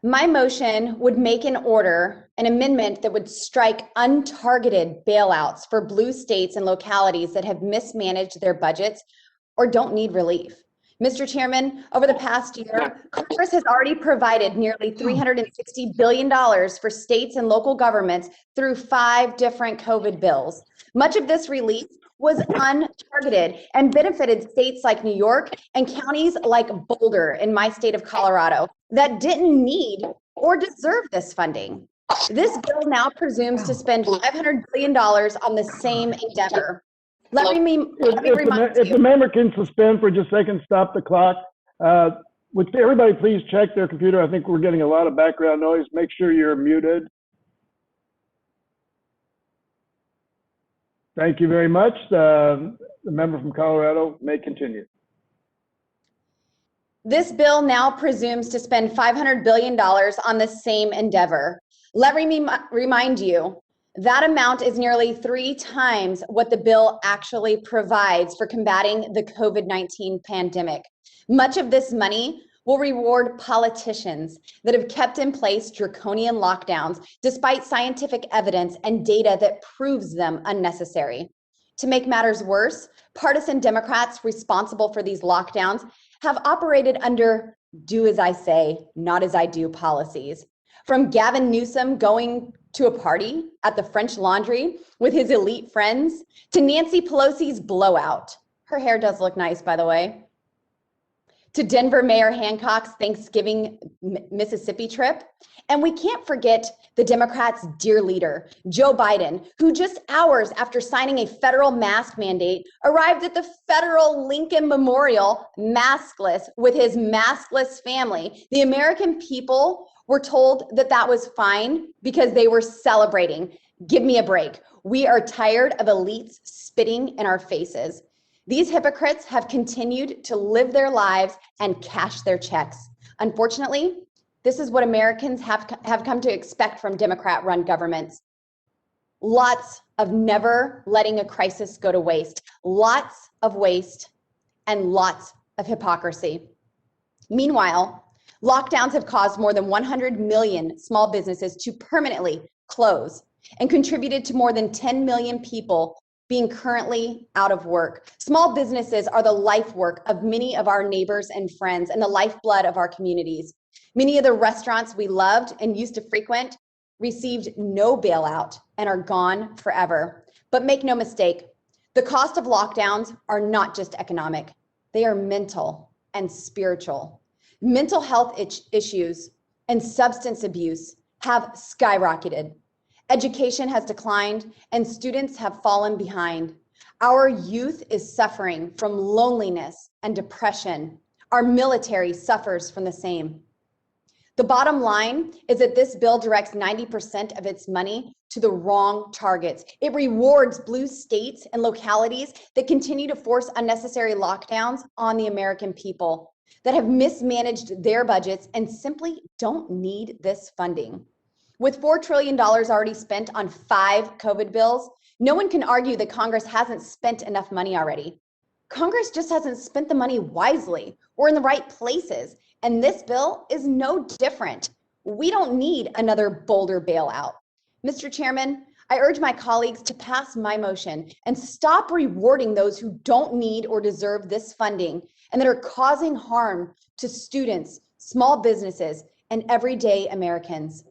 My motion would make an amendment that would strike untargeted bailouts for blue states and localities that have mismanaged their budgets or don't need relief. Mr. Chairman, over the past year, Congress has already provided nearly $360 billion for states and local governments through 5 different COVID bills. Much of this relief was untargeted and benefited states like New York and counties like Boulder in my state of Colorado that didn't need or deserve this funding. This bill now presumes to spend $500 billion on the same endeavor. Let me remind If you. the member can suspend for just a second, stop the clock. Would everybody please check their computer? I think we're getting a lot of background noise. Make sure you're muted. Thank you very much. The member from Colorado may continue. This bill now presumes to spend $500 billion on the same endeavor. Let me remind you, that amount is nearly 3 times what the bill actually provides for combating the COVID-19 pandemic. Much of this money will reward politicians that have kept in place draconian lockdowns despite scientific evidence and data that proves them unnecessary. To make matters worse, partisan Democrats responsible for these lockdowns have operated under do as I say, not as I do policies. From Gavin Newsom going to a party at the French Laundry with his elite friends to Nancy Pelosi's blowout. Her hair does look nice, by the way. To Denver Mayor Hancock's Thanksgiving, Mississippi trip. And we can't forget the Democrats' dear leader, Joe Biden, who just hours after signing a federal mask mandate, arrived at the federal Lincoln Memorial maskless with his maskless family. The American people were told that that was fine because they were celebrating. Give me a break. We are tired of elites spitting in our faces. These hypocrites have continued to live their lives and cash their checks. Unfortunately, this is what Americans have come to expect from Democrat-run governments. Lots of never letting a crisis go to waste, lots of waste, and lots of hypocrisy. Meanwhile, lockdowns have caused more than 100 million small businesses to permanently close and contributed to more than 10 million people being currently out of work. Small businesses are the life work of many of our neighbors and friends and the lifeblood of our communities. Many of the restaurants we loved and used to frequent received no bailout and are gone forever. But make no mistake, the cost of lockdowns are not just economic. They are mental and spiritual. Mental health issues and substance abuse have skyrocketed. Education has declined and students have fallen behind. Our youth is suffering from loneliness and depression. Our military suffers from the same. The bottom line is that this bill directs 90% of its money to the wrong targets. It rewards blue states and localities that continue to force unnecessary lockdowns on the American people, that have mismanaged their budgets and simply don't need this funding. With $4 trillion already spent on 5 COVID bills, no one can argue that Congress hasn't spent enough money already. Congress just hasn't spent the money wisely or in the right places, and this bill is no different. We don't need another Boulder bailout. Mr. Chairman, I urge my colleagues to pass my motion and stop rewarding those who don't need or deserve this funding and that are causing harm to students, small businesses, and everyday Americans.